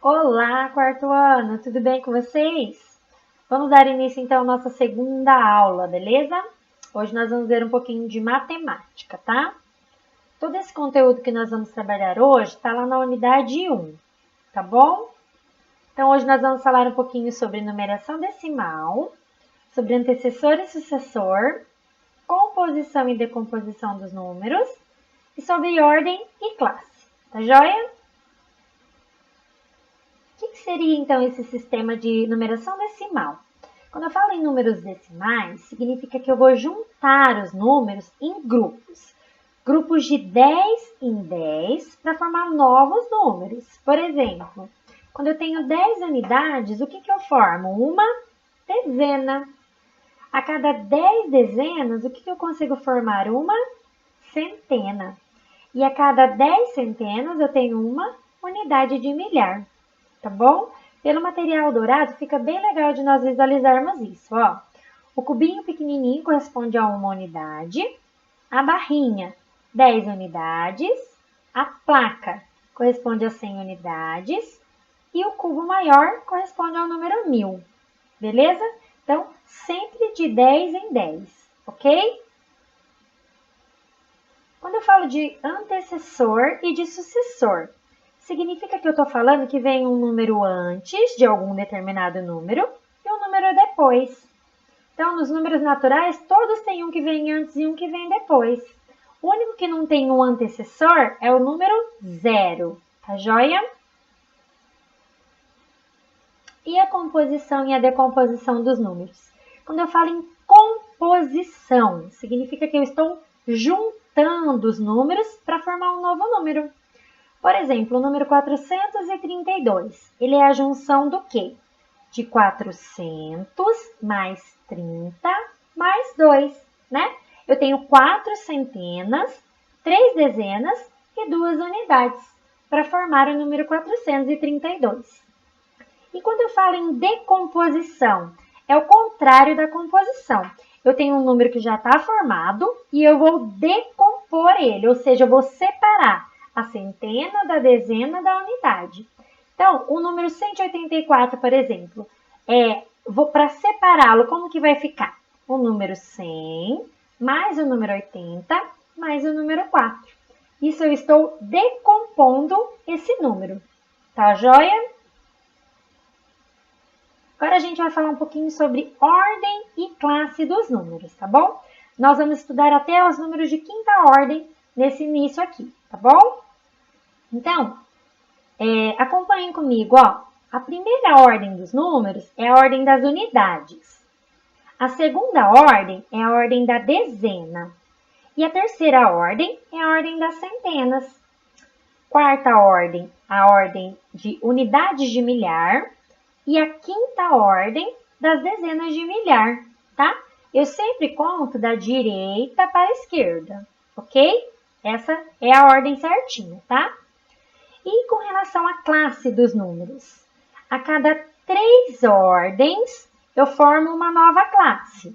Olá, quarto ano, tudo bem com vocês? Vamos dar início então à nossa segunda aula, beleza? Hoje nós vamos ver um pouquinho de matemática, tá? Todo esse conteúdo que nós vamos trabalhar hoje está lá na unidade 1, tá bom? Então hoje nós vamos falar um pouquinho sobre numeração decimal, sobre antecessor e sucessor, composição e decomposição dos números e sobre ordem e classe, tá joia? O que seria então esse sistema de numeração decimal? Quando eu falo em números decimais, significa que eu vou juntar os números em grupos. Grupos de 10 em 10 para formar novos números. Por exemplo, quando eu tenho 10 unidades, o que eu formo? Uma dezena. A cada 10 dezenas, o que eu consigo formar? Uma centena. E a cada 10 centenas, eu tenho uma unidade de milhar. Tá bom? Pelo material dourado, fica bem legal de nós visualizarmos isso, ó. O cubinho pequenininho corresponde a uma unidade, a barrinha, 10 unidades, a placa corresponde a 100 unidades e o cubo maior corresponde ao número 1000, beleza? Então, sempre de 10 em 10, ok? Quando eu falo de antecessor e de sucessor, significa que eu estou falando que vem um número antes de algum determinado número e um número depois. Então, nos números naturais, todos têm um que vem antes e um que vem depois. O único que não tem um antecessor é o número 0, tá joia? E a composição e a decomposição dos números? Quando eu falo em composição, significa que eu estou juntando os números para formar um novo número. Por exemplo, o número 432, ele é a junção do quê? De 400 mais 30 mais 2, né? Eu tenho 4 centenas, 3 dezenas e 2 unidades para formar o número 432. E quando eu falo em decomposição, é o contrário da composição. Eu tenho um número que já está formado e eu vou decompor ele, ou seja, eu vou separar a centena da dezena da unidade. Então, o número 184, por exemplo, para separá-lo, como que vai ficar? O número 100 mais o número 80 mais o número 4. Isso eu estou decompondo esse número, tá joia? Agora a gente vai falar um pouquinho sobre ordem e classe dos números, tá bom? Nós vamos estudar até os números de quinta ordem nesse início aqui, tá bom? Então, acompanhem comigo, ó. A primeira ordem dos números é a ordem das unidades. A segunda ordem é a ordem da dezena. E a terceira ordem é a ordem das centenas. Quarta ordem, a ordem de unidades de milhar. E a quinta ordem das dezenas de milhar, tá? Eu sempre conto da direita para a esquerda, ok? Essa é a ordem certinha, tá? E com relação à classe dos números, a cada 3 ordens eu formo uma nova classe,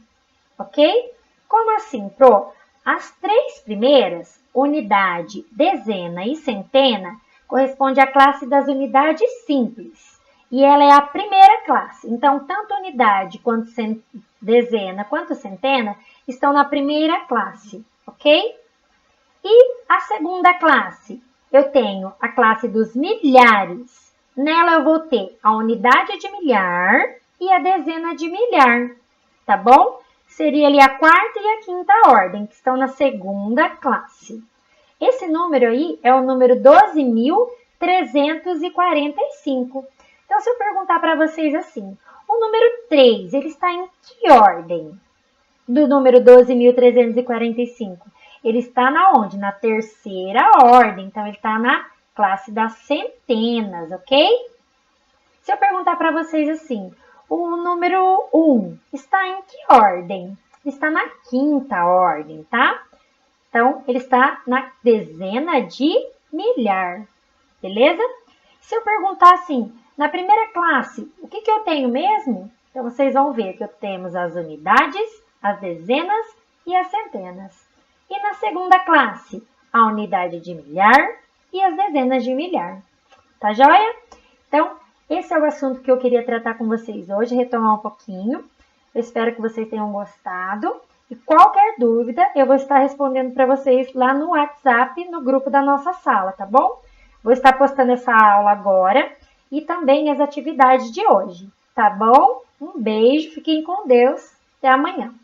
ok? Como assim, Pro? As 3 primeiras, unidade, dezena e centena, corresponde à classe das unidades simples. E ela é a primeira classe. Então, tanto unidade quanto dezena quanto centena estão na primeira classe, ok? E a segunda classe, eu tenho a classe dos milhares. Nela eu vou ter a unidade de milhar e a dezena de milhar, tá bom? Seria ali a quarta e a quinta ordem, que estão na segunda classe. Esse número aí é o número 12.345. Então, se eu perguntar para vocês assim, o número 3, ele está em que ordem do número 12.345? Ele está na onde? Na terceira ordem. Então, ele está na classe das centenas, ok? Se eu perguntar para vocês assim, o número 1 está em que ordem? Ele está na quinta ordem, tá? Então, ele está na dezena de milhar, beleza? Se eu perguntar assim, na primeira classe, o que eu tenho mesmo? Então, vocês vão ver que temos as unidades, as dezenas e as centenas. E na segunda classe, a unidade de milhar e as dezenas de milhar. Tá joia? Então, esse é o assunto que eu queria tratar com vocês hoje, retomar um pouquinho. Eu espero que vocês tenham gostado. E qualquer dúvida, eu vou estar respondendo para vocês lá no WhatsApp, no grupo da nossa sala, tá bom? Vou estar postando essa aula agora e também as atividades de hoje, tá bom? Um beijo, fiquem com Deus, até amanhã.